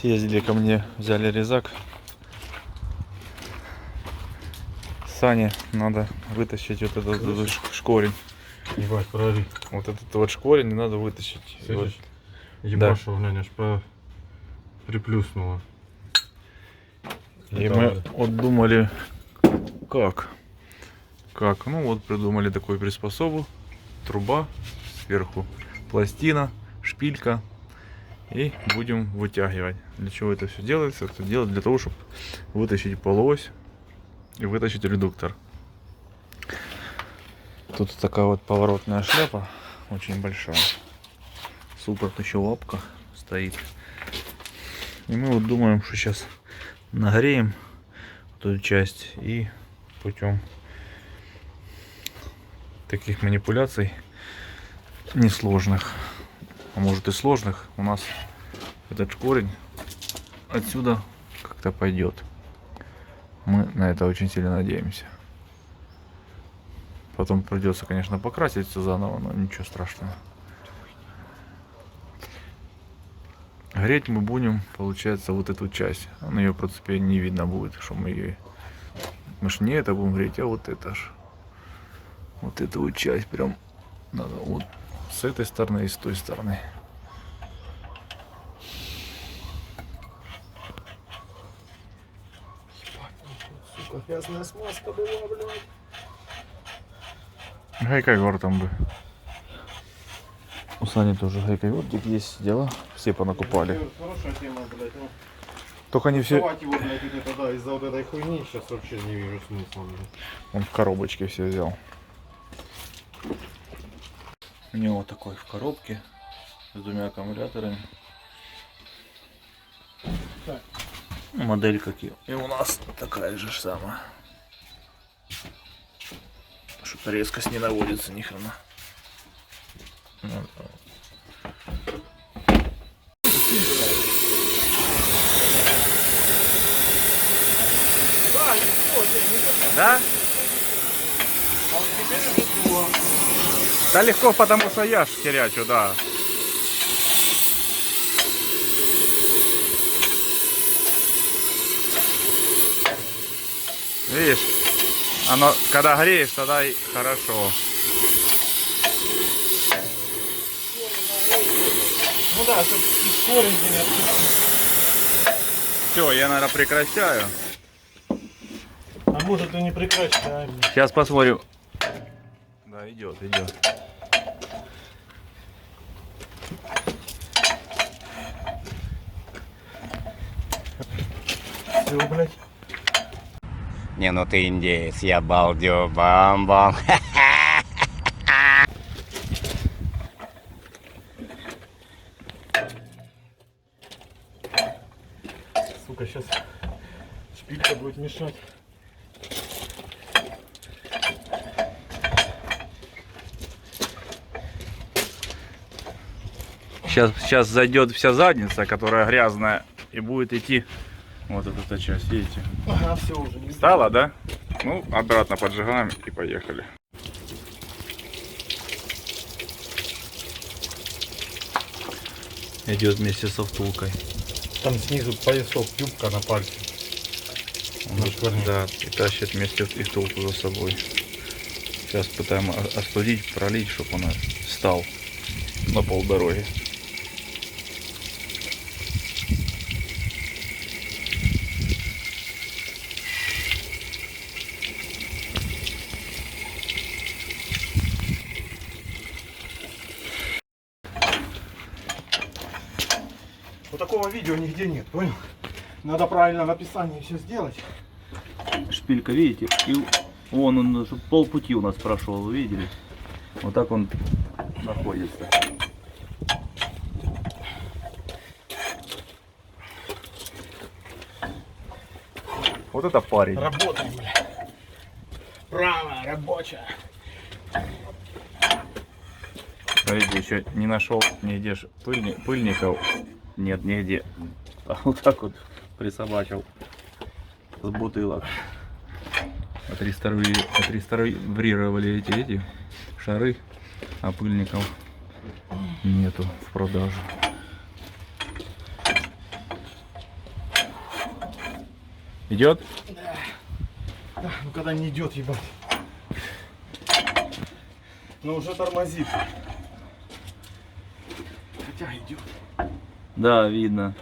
Съездили ко мне, взяли резак. Сане надо вытащить вот этот шкорень. Ебать, прорви. Вот этот вот шкорень надо вытащить. Слышишь? Вот. Ебашил, да. Аж приплюснуло. И мы вот думали, как? Ну вот придумали такую приспособу. Труба, сверху пластина, шпилька. И будем вытягивать. Для чего это все делается? Это делать для того, чтобы вытащить полуось и вытащить редуктор. Тут такая вот поворотная шляпа, очень большая. Супер, еще лапка стоит. И мы вот думаем, что сейчас нагреем эту часть и путем таких манипуляций несложных, а может и сложных, у нас этот шкорень отсюда как-то пойдет. Мы на это очень сильно надеемся. Потом придется, конечно, покрасить все заново, но ничего страшного. Греть мы будем, получается, вот эту часть. На ее, в принципе, не видно будет, что мы ее... Мы ж не это будем греть, а вот это ж. Вот эту вот часть прям надо вот с этой стороны и с той стороны. Сука, грязная смазка была, блядь. Гайка-гортом бы. У Сани тоже гайка-гортик есть, дела. Все понакупали. Хорошая тема, блядь. Ну, Только не все... давать его, блядь, вот это, да, из-за вот этой хуйни сейчас вообще не вижу смысла, блядь. Он в коробочке все взял. У него такой в коробке с двумя аккумуляторами. Так. Модель как и у нас такая же самая. Что-то резкость не наводится ни хрена. Да? Да легко, потому что я ж херячу, да. Видишь, оно когда греешь, тогда и хорошо. Ну да, чтобы из корень не Все, я, наверное, прекращаю. А может и не прекращаем. Сейчас посмотрим. Да, идет. Все, блядь. Не, ну ты индеец, я балдю, бам-бам. Сука, сейчас шпилька будет мешать. Сейчас зайдет вся задница, которая грязная, и будет идти вот эта часть, видите? Ага, все уже. Не Стало, да? Ну, обратно поджигаем и поехали. Идет вместе со втулкой. Там снизу поясок, юбка на пальце. Да, и тащит вместе и втулку за собой. Сейчас пытаем остудить, пролить, чтобы она встал на полдороги. Вот такого видео нигде нет, понял? Надо правильно в описании все сделать. Шпилька, видите? И вон он, чтобы полпути у нас прошел, вы видели? Вот так он находится. Вот это парень. Работаем, бля. Правая, рабочая. Смотрите, еще не нашел нигде пыльников. Нет, нигде. А вот так вот присобачил с бутылок. Отреставрировали эти шары, а пыльников нету в продаже. Идет? Да, ну когда не идет, ебать. Ну уже тормозит. Хотя идет. Да, видно.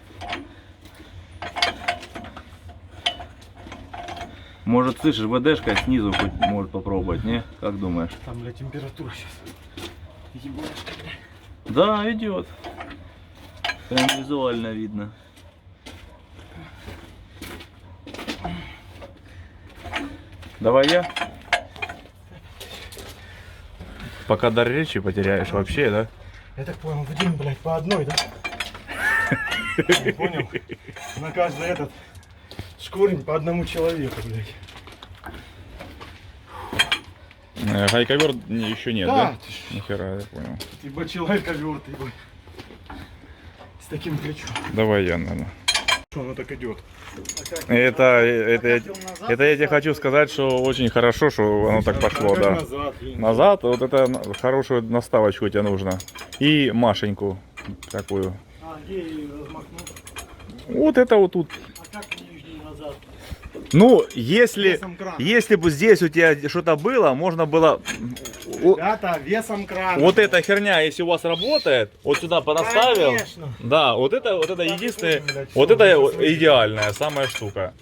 Может, слышишь, ВДшка снизу хоть может попробовать, не? Как думаешь? Там, бля, температура сейчас. Ебашка, бля. Да, идет. Прям визуально видно. Давай я. Пока дар речи потеряешь вообще, да? Я так понял, в день, блядь, по одной, да? Я понял. На каждый этот шкурень по одному человеку, блядь. Гайковер еще нет, Да, да? Нихера, я понял. Ибо человека верт, ебать. С таким плечом. Давай я, наверное. Что оно так идет? Это я тебе хочу сказать, что очень хорошо, что оно так пошло, да. Назад, блин. Назад, вот это хорошую наставочку тебе нужно. И Машеньку такую. А, где ее размахнуть? Вот это вот тут. А как нижний назад? Ну, если Весом крана. бы здесь у тебя что-то было, можно было... Ребята, весом крана. Вот эта херня, если у вас работает, вот сюда понаставил. Конечно. Да, вот это единственное, будем, блядь, вот всё, это уже слышно. идеальная самая штука.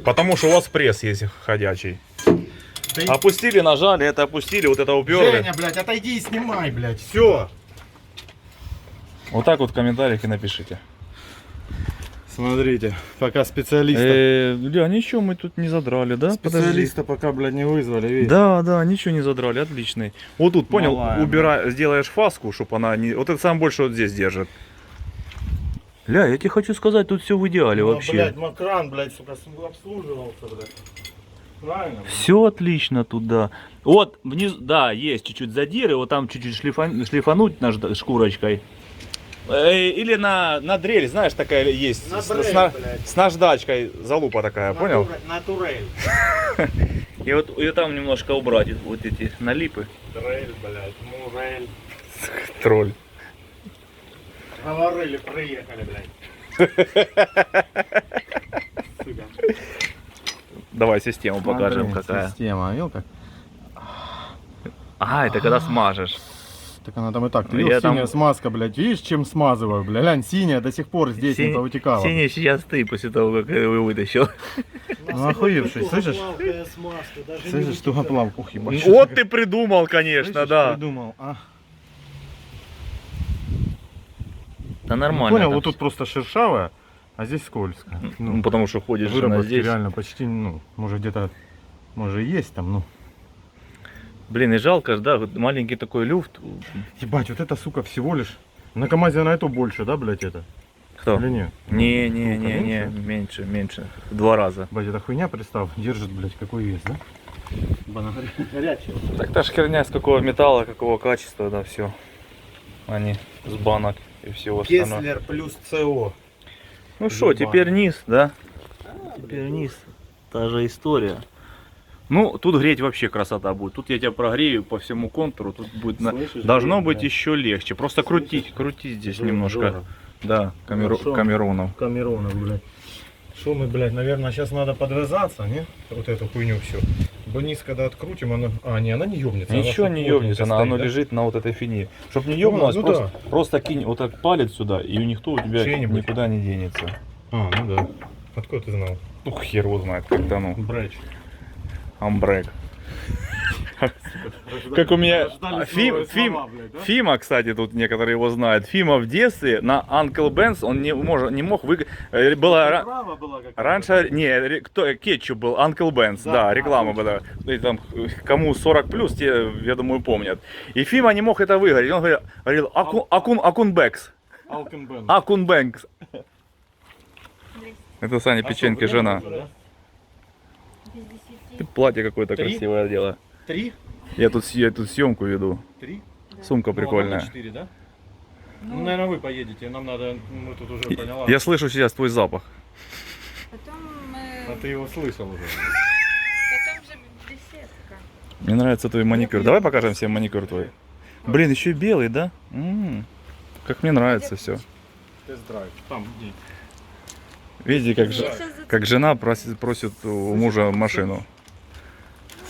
Потому что у вас пресс есть ходячий. Да и- Опустили, нажали, это опустили, вот это уперли. Женя, блядь, отойди и снимай, блядь. Все. Вот так вот в комментариях и напишите. Смотрите, пока специалиста. Бля, ничего мы тут не задрали, да? Специалиста пока, блядь, не вызвали, видишь? Да, ничего не задрали, отличный. Вот тут, понял, Малая, сделаешь фаску, чтобы она не... Вот это самое больше вот здесь держит. Ля, я тебе хочу сказать, тут все в идеале Ну, вообще. блядь, макран, блядь, сука, обслуживался, блядь. Правильно? блядь? Все отлично тут, да. Вот внизу, да, есть чуть-чуть задиры, вот там чуть-чуть шлифануть шкурочкой. Или на дрель, знаешь, такая есть, На с дрель, на- блядь. с наждачкой, залупа такая, понял? На турель. И вот и там немножко убрать вот эти налипы. Турель, блядь, мурель. Тролль. Говорили, приехали, блядь. Сука. Давай систему покажем, какая. Система, видел как? А, это когда смажешь. Так она там и так. Ты Я видел, там- синяя смазка, блядь, видишь, чем смазываю, блядь? Глянь, синяя до сих пор здесь не повытекала. Синий сейчас ты после того, как его вытащил. Ну, охуевший, слышишь? Слышишь, тугоплавка, ух, ебать. Вот ты придумал, конечно, Слышишь, да. придумал, а? Да нормально. Понял, там вот тут просто шершавая, а здесь скользко. Ну, потому что ходишь же на выработки здесь. реально почти, ну, может где-то, может и есть там, ну. Блин, и жалко, да, вот маленький такой люфт. Ебать, вот это, сука, всего лишь. На КамАЗе на это больше, да, блядь, это? Кто? Или нет? Не, меньше. В 2 раза. Блядь, эта хуйня, представь, держит, блядь, какой вес, да? Она горячая. Так та ж херня, с какого металла, какого качества, да, все. Они с банок и всего остального. Кеслер плюс ЦО. Ну что, теперь низ, да? Теперь низ. Та же история. Ну, тут греть вообще красота будет. Тут я тебя прогрею по всему контуру. Тут будет Слышишь, должно греет, быть да. еще легче. Просто крутить здесь немножко. Жора. Да, Хорошо. Камеронов. Камеронов, блядь. Что мы, блядь, наверное, сейчас надо подвязаться, не? Вот эту хуйню всю. Бо низ, когда открутим, она... А, не, она не ёбнется. Ничего она не плотненько ёбнется, стоит, оно да? лежит на вот этой фине. Чтоб не ёбнулось, ну просто кинь вот так палец сюда, и никто у тебя Чей-нибудь. никуда не денется. А, ну да. Откуда ты знал? Ну хер его знает, как-то ну. Брэч. Амбрек. Как у меня Рождались новые слова, блядь, да? Фима, кстати, тут некоторые его знают. Фима в детстве на Uncle Ben's он не мог была Права была какая-то. раньше кто кетчуп был Uncle Ben's, Да, да, реклама была. И там кому 40 плюс, те, я думаю, помнят. И Фима не мог это выговорить. Он говорил Акунбекс. Алкенбен. Акунбекс. Это Саня Печенки жена. Ты платье какое-то 3? красивое одела. 3? Я тут съемку веду. 3? Сумка прикольная. 4, да? Ну, наверное, вы поедете, нам надо, мы тут уже поняла. Я слышу сейчас твой запах. Потом, А ты его слышал уже. потом же беседка. Мне нравится твой маникюр. Давай покажем всем маникюр твой. Блин, еще и белый, да? Как мне нравится все. Тест-драйв. Там, где? Видите, как жена просит у мужа машину.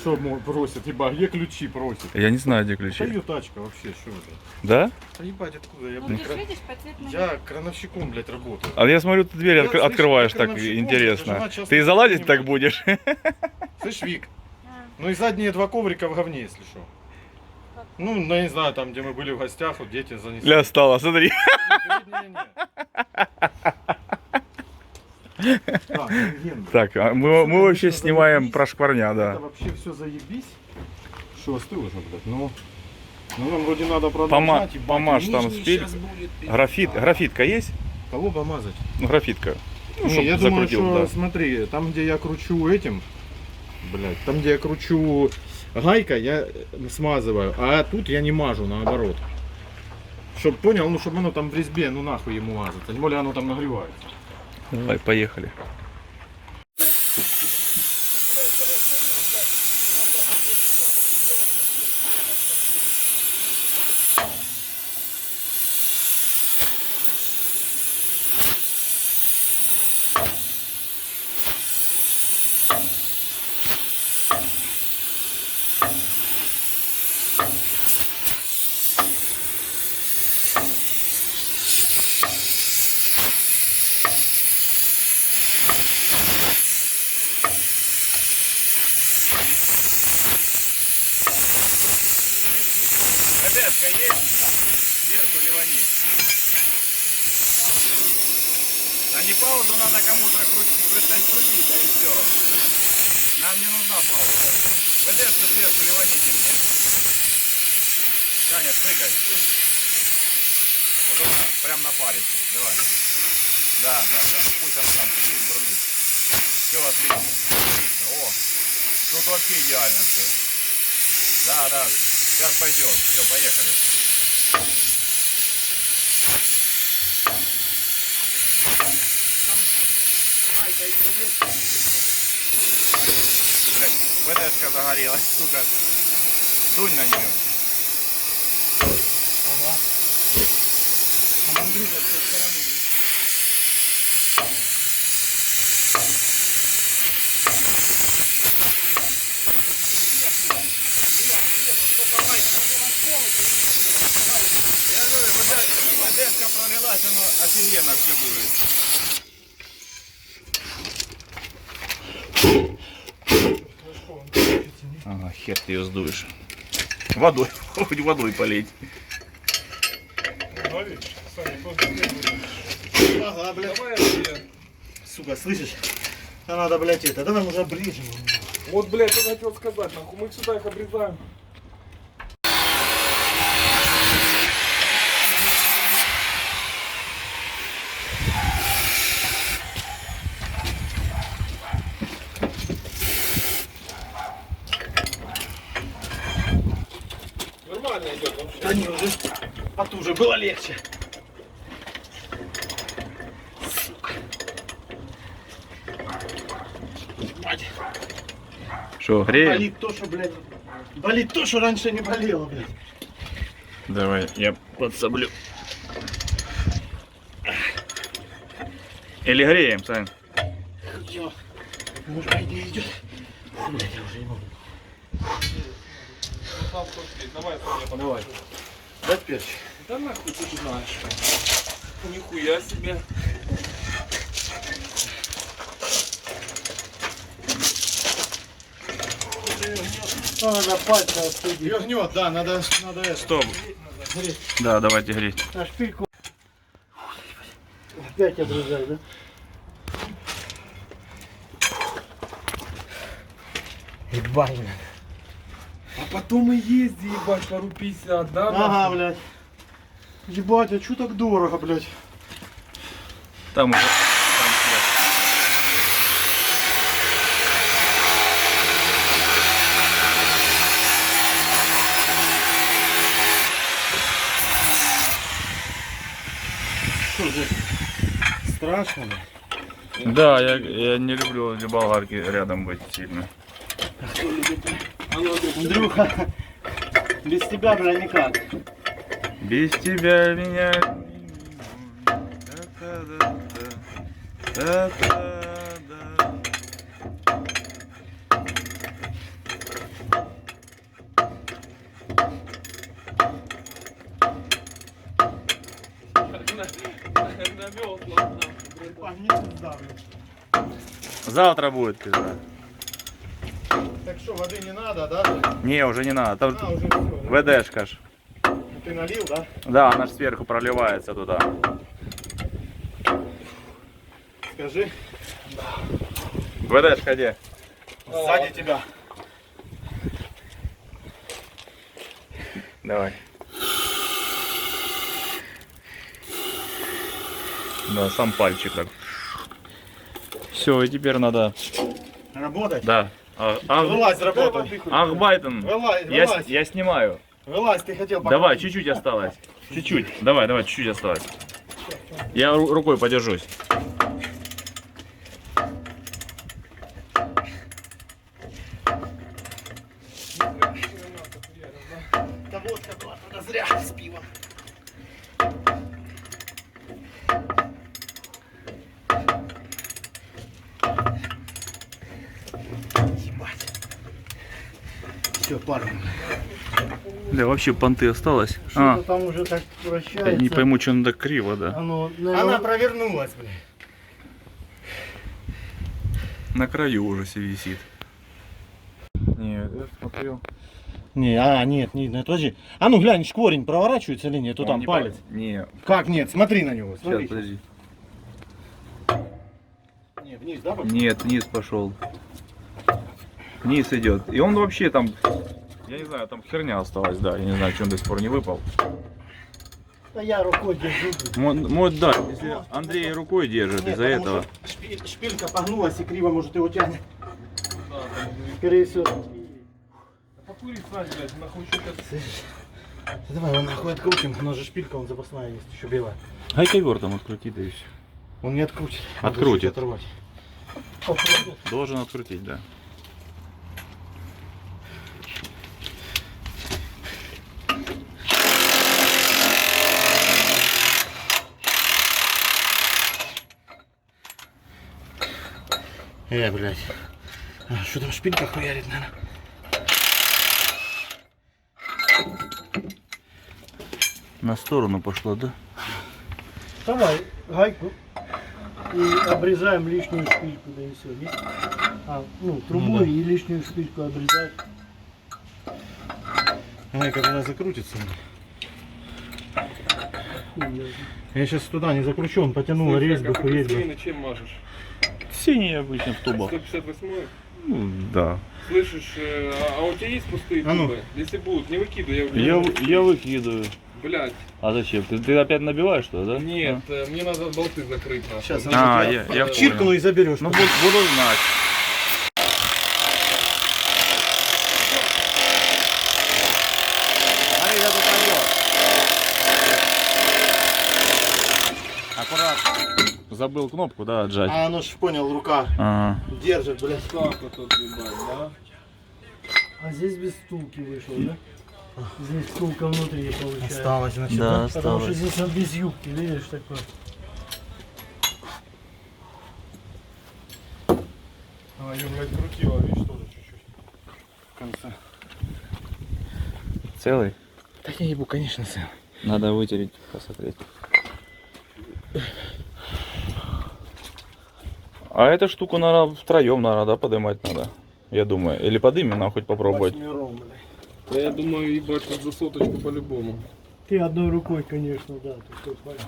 Что просит, ебать, где ключи просит? Я не знаю, где Это ключи. ее тачка вообще, что это? Да? Да ебать, откуда? Я, Ну, блядь, ты же видишь, по цветному. я крановщиком, блядь, работаю. А я смотрю, ты дверь Я, слышь, открываешь я так крановщиком, интересно. жена часто Ты залазить понимает. так будешь? Слышь, Вик, А, ну и задние два коврика в говне, если что. Ну, я не знаю, там, где мы были в гостях, вот дети занесли. Ля, стала, смотри. Так, рентген, блядь. Так, а мы вообще снимаем про шкварня, Это да. вообще все заебись. Что остыло же, блядь? Ну нам вроде надо продолжать. ебать, помажь и там нижний спиль. щас будет. Графитка есть? Кого помазать? Ну, графитка. Ну, Не, чтоб я думаю, закрутил, что, да. смотри, там, где я кручу этим, блядь, там, где я кручу гайкой, я смазываю, а тут я не мажу, наоборот. Чтоб понял, ну, чтобы оно там в резьбе, ну, нахуй ему мазаться. Тем более оно там нагревается. Давай, поехали. ВДшка есть? Дверку ливани. А не паузу надо кому-то пристать крутить, да и все. Нам не нужна пауза. ВДшку сверху ливаните мне. Таня, стыкай. Вот она, прям на паре. Давай. Да. Пусть она там чуть-чуть бурлит. Все, отлично. Отлично. О, тут вообще идеально все. Да. Сейчас пойдет. Все, поехали. ВДшка загорелась, сука. Дунь на нее. Ага. Там Андрюха с той стороны. Я говорю, ВДшка пролилась, оно офигенно все будет. Ага, хер ты ее сдуешь. Водой, хоть водой полить. Ага, блядь. Сука, слышишь? А надо, блядь, это. Давай уже обрежем. Вот, блядь, я хотел сказать, нахуй, мы сюда их обрезаем. Нормально идет вообще. Да не, уже потуже, было легче. Сука. Ебать. Что, греем? Болит то, что, блядь. Болит то, что раньше не болело, блядь. Давай, я подсоблю. Или греем, Сань? Всё. Может, по идее идет. Фу, блядь, я уже не могу. Давай, Соня, Давай. Дать перчик? да нахуй ты знаешь. Нихуя себе. Надо пальцы остудить. Ее гнет, да, надо это. Стоп. Греть. Да, давайте греть. На шпильку. Опять обрезай, да? Ебать, блядь. А потом и езди, ебать, пару 50, да? Ага, нахуй? блядь. Ебать, а чё так дорого, блядь? Там уже. Там свет. Что же? Страшно, блядь. Да, я не люблю для болгарки рядом быть сильно. Андрюха, без тебя, бля, никак. Без тебя меня. Это да. Завтра будет пизда. Так что, воды не надо, да? Не, уже не надо. Там А, уже все. ВДшка ж. Ты налил, да? Да, она ж сверху проливается туда. Скажи. ВДшка где? Сзади тебя. Давай. Да, сам пальчик так. Все, и теперь надо. Работать? Да. Вылазь, работай. Ахбайтен. Вылазь, Я, вылазь. я снимаю. Вылазь, ты хотел Давай, чуть-чуть осталось. Чуть-чуть. Давай, чуть-чуть осталось. Я рукой подержусь. Да водка была, она зря с пивом. Все, парень. Да, вообще понты осталось. Что-то там уже так вращается. Не пойму, что оно так криво, да. Оно, Она провернулась, блин. На краю уже все висит. Нет, я смотрел. Нет, подожди. А ну глянь, корень проворачивается или нет? То там палец. Не, Как нет? Смотри на него. сейчас, Смотри. подожди. Не, вниз, да? Нет, вниз пошел. Вниз идет. И он вообще там, я не знаю, там херня осталась, да. Я не знаю, что он до сих пор не выпал. Да я рукой держу. Мой, да, если Андрей рукой держит, Нет, из-за потому этого. что шпилька погнулась и криво, может, его тянет. Скорее всего. Покури сзади, блядь, нахуй что-то. Давай его нахуй открутим. У нас же шпилька, он запасная есть, еще белая. Ай ковер там открути, да и все. Он не открутит. Открутит. Надо чуть оторвать. Должен открутить, да. Блядь. Что там шпилька хуярит, наверное? На сторону пошло, да? Давай гайку и обрезаем лишнюю шпильку, да и все. Видишь? Трубу Ну да. и лишнюю шпильку обрезать. Гайка туда закрутится. Хуй его. Я сейчас туда не закручу, он потянул рельс, бы хуеть бы. На чем мажешь? Синий обычно в тубах. 158-й? Ну, да. Слышишь, а у тебя есть пустые А ну. трубы? Если будут, не выкидывай. Я выкидываю. Блядь, А зачем? Ты опять набиваешь, что, да? нет, мне надо болты закрыть. нахуй. Сейчас, я чиркну и заберешь. Ну, буду знать. Аккуратно. Забыл кнопку, да, отжать. А оно ж понял, рука Ага. держит, блядь. Так вот тут, ебать, да? А здесь без втулки вышел, да? Здесь втулка внутри получается. Осталось, значит, Да, Потому что осталось. здесь он без юбки, видишь, такой. А, ее, блядь, крутила, видишь, тоже чуть-чуть. В конце. Целый? Так я ебу, конечно, сын. Надо вытереть, посмотреть. А эта штука, наверное, втроем, наверное, да, поднимать надо. Я думаю. Или подымем, нам хоть попробовать. Восьмером, блядь. Да я думаю, ебать, тут за соточку по-любому. Ты одной рукой, конечно, да. Ты что, понял.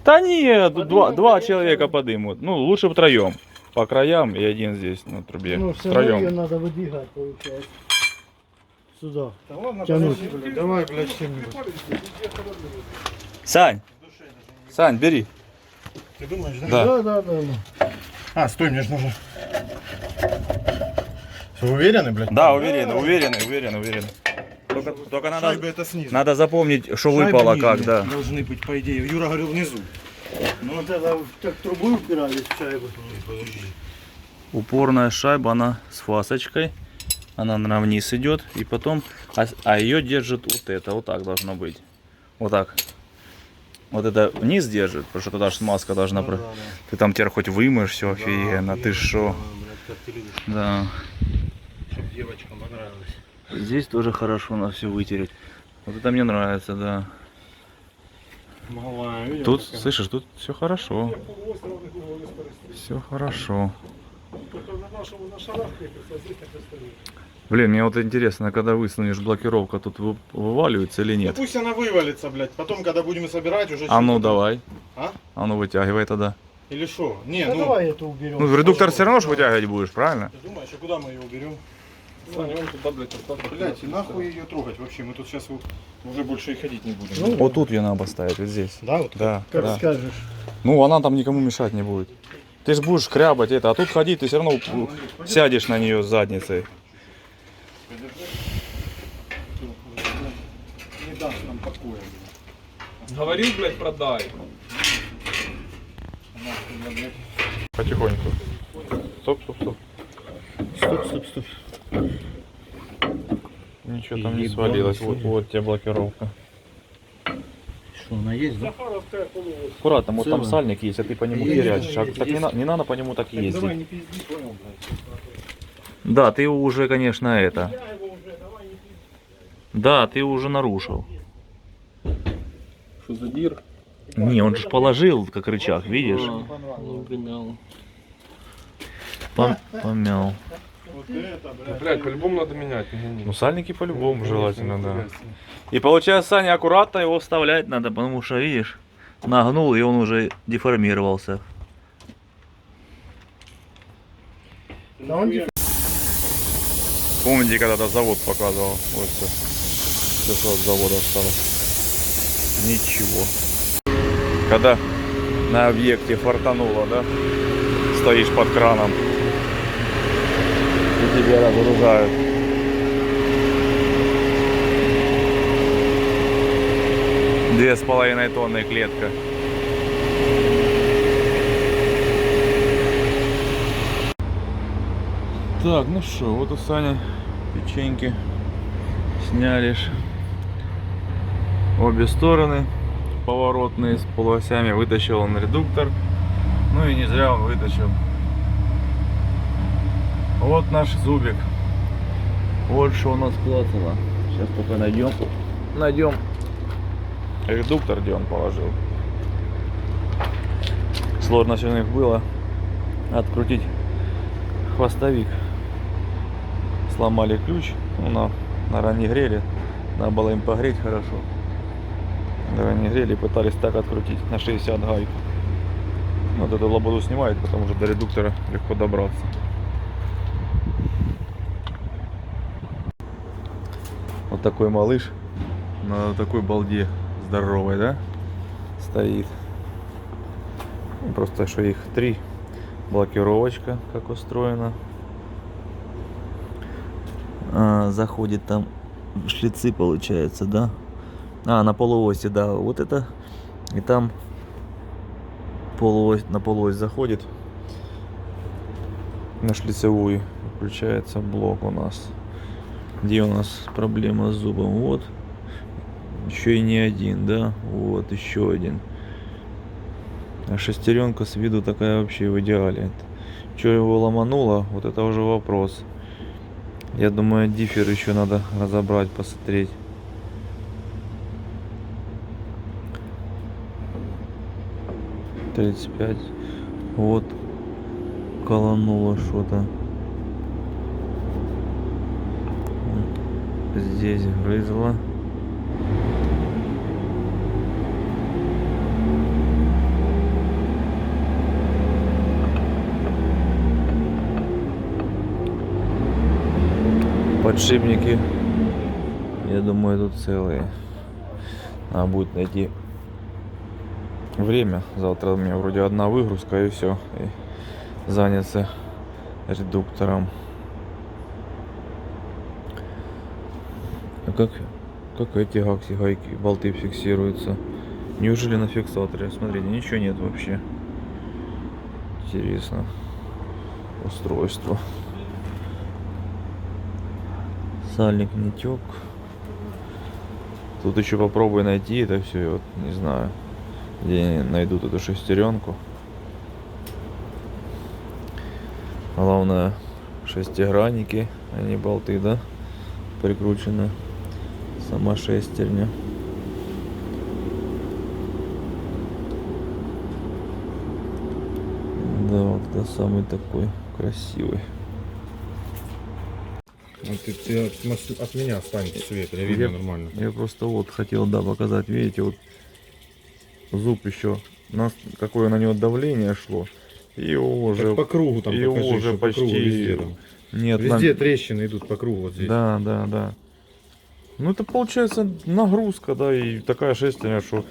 Да нет, Подымем, два конечно. человека подымут. Ну, лучше втроем. По краям и один здесь на трубе. Ну, все равно ее Втроем. надо выдвигать, получается. Сюда. Да ладно, Тянуть. подожди, блядь, давай, блядь, что-нибудь. Сань, бери. Ты думаешь, да? Да. Да. А, стой, мне же нужно. Вы уверены, блядь? Да, уверен. Только Шайба это снизу. надо запомнить, что Шайбы выпало нижние как, да. должны быть, по идее. Юра говорил внизу. Ну вот это так трубой упирались в шайбу. Упорная шайба, она с фасочкой. Она на вниз идет. И потом, а ее держит вот это, вот так должно быть. Вот так. Вот это вниз держит, потому что туда же смазка должна... Ты там теперь хоть вымоешь, все офигенно, ты шо? Да. Чтоб девочкам понравилось. Здесь тоже хорошо на все вытереть. Вот это мне нравится, да. Малая, видишь, Тут, какая? слышишь, тут все хорошо. Все хорошо. Только на нашему на шарах крепится, а здесь так и стоит. Блин, мне вот интересно, когда высунешь, блокировка тут вываливается или Ну нет? пусть она вывалится, блядь. Потом, когда будем собирать, уже... А ну что-то там- давай. А? А ну вытягивай тогда. Или что? Не, Ну ну... давай это уберем. Ну редуктор все равно ж вытягивать будешь, правильно? Ты думаешь, а куда мы ее уберем? Саня, он туда, блядь, остался. Блять, и нахуй ее трогать вообще? Мы тут сейчас уже больше и ходить не будем. Ну, Вот тут ее надо поставить, вот здесь. Да, вот? Да, Как да. скажешь. Ну она там никому мешать не будет. Ты же будешь крябать это, а тут ходить, ты все равно сядешь на нее с задницей. Не даст нам покоя. Говорил, блядь, продай. Потихоньку. Стоп, стоп, стоп. Стоп. Ничего там не свалилось. Вот тебе блокировка. Что, она есть, да? Захаровская полуось. Аккуратно, вот там Целая? сальник есть, а ты по нему херячишь. А так не надо по нему так ездить. Давай не пизди, понял, блядь. Да, ты уже, конечно, это. Я его уже, давай не пизди. Да, ты уже нарушил. Что за дир? Не, он же положил как рычаг, видишь? Помял. Вот это, блядь. Блядь, по-любому надо менять. Ну сальники по-любому желательно, да. И получается, Саня, аккуратно его вставлять надо, потому что, видишь, нагнул, и он уже деформировался. Да он Помните, когда-то завод показывал? Вот все, что от завода осталось. Ничего. Когда на объекте фартануло, да? Стоишь под краном. И тебя разгружают. Две с половиной тонны клетка. Так, ну что, вот у Сани печеньки сняли ж. Обе стороны поворотные с полуосями. Вытащил он редуктор. Ну и не зря он вытащил. Вот наш зубик. Вот что у нас плацало. Сейчас пока найдем редуктор, где он положил. Сложно все у них было открутить хвостовик. Сломали ключ, ну, наверное, не грели, надо было им погреть хорошо. Наверное, не грели, пытались так открутить на 60 гайку. Вот эту лободу снимают, потому что до редуктора легко добраться. Вот такой малыш на такой балде здоровой, да, стоит. Просто что их 3. Блокировочка как устроена. Заходит там шлицы, получается, да? На полуоси, да, вот это. И там полуось, на полуось заходит на шлицевую. Включается блок у нас. Где у нас проблема с зубом? Вот. Еще и не один, да? Вот еще один. А шестеренка с виду такая вообще в идеале. Что его ломануло, вот это уже вопрос. Я думаю, диффер еще надо разобрать, посмотреть. $35. Вот колонуло что-то. Здесь грызло. Подшипники, я думаю, тут целые. Надо будет найти время. Завтра у меня вроде одна выгрузка и все. И заняться редуктором. А как эти гайки, болты фиксируются? Неужели на фиксаторе? Смотрите, ничего нет вообще. Интересно. Устройство. Сальник не тек. Тут еще попробуй найти это все, вот, не знаю. где найдут эту шестеренку. Главное, шестигранники, а не болты, да, прикручены. Сама шестерня. Да, вот это самый такой красивый. Вот ты от меня отстань, Свет, я видно нормально. Я просто вот хотел, да, показать, видите, вот зуб еще, какое на него давление шло, и его уже, Так по кругу там его покажи, уже что по кругу почти везде там. нет. Везде трещины идут по кругу вот здесь. Да, да, да. Ну это получается нагрузка, да, и такая шестерня, что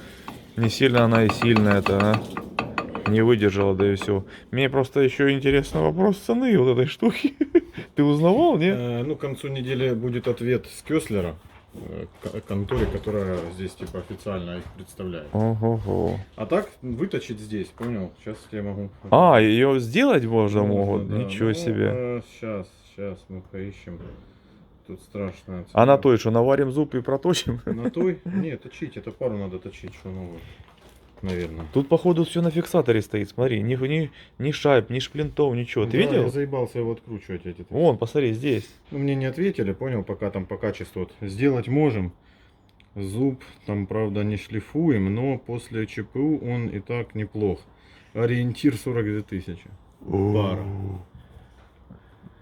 не сильно она и сильная, это не выдержала, да и все. Мне просто еще интересный вопрос цены вот этой штуки. Ты узнавал, не? Ну, к концу недели будет ответ с Кёслера, конторе, которая здесь типа официально их представляет. Ого-го. А так выточить здесь, понял? Сейчас я могу. А, ее сделать можно Можно, могут? да. Ничего Ну, себе. Сейчас мы поищем. Тут страшно. А на той, что наварим зуб и проточим? На той? Нет, точить, это пару надо точить, что новое. Наверное. Тут, походу, все на фиксаторе стоит. Смотри, ни шайб, ни шплинтов, ничего. Ты Да, видел? Я заебался его откручивать эти. Вон, посмотри, здесь. Ну, мне не ответили, понял, пока там по качеству. Вот, сделать можем. Зуб там, правда, не шлифуем, но после ЧПУ он и так неплох. Ориентир 42 тысячи. Пара.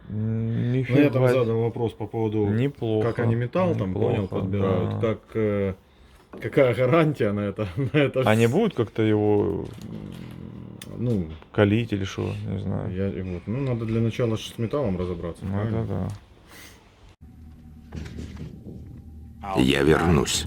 Ну, Нифига. я там задал вопрос по поводу, Неплохо. как они металл там, Неплохо, понял, подбирают, да. как, какая гарантия на это. На это А не будет как-то его Ну, калить или что? Не знаю. вот, ну, надо для начала с металлом разобраться. Ну, правильно? это да. Я вернусь.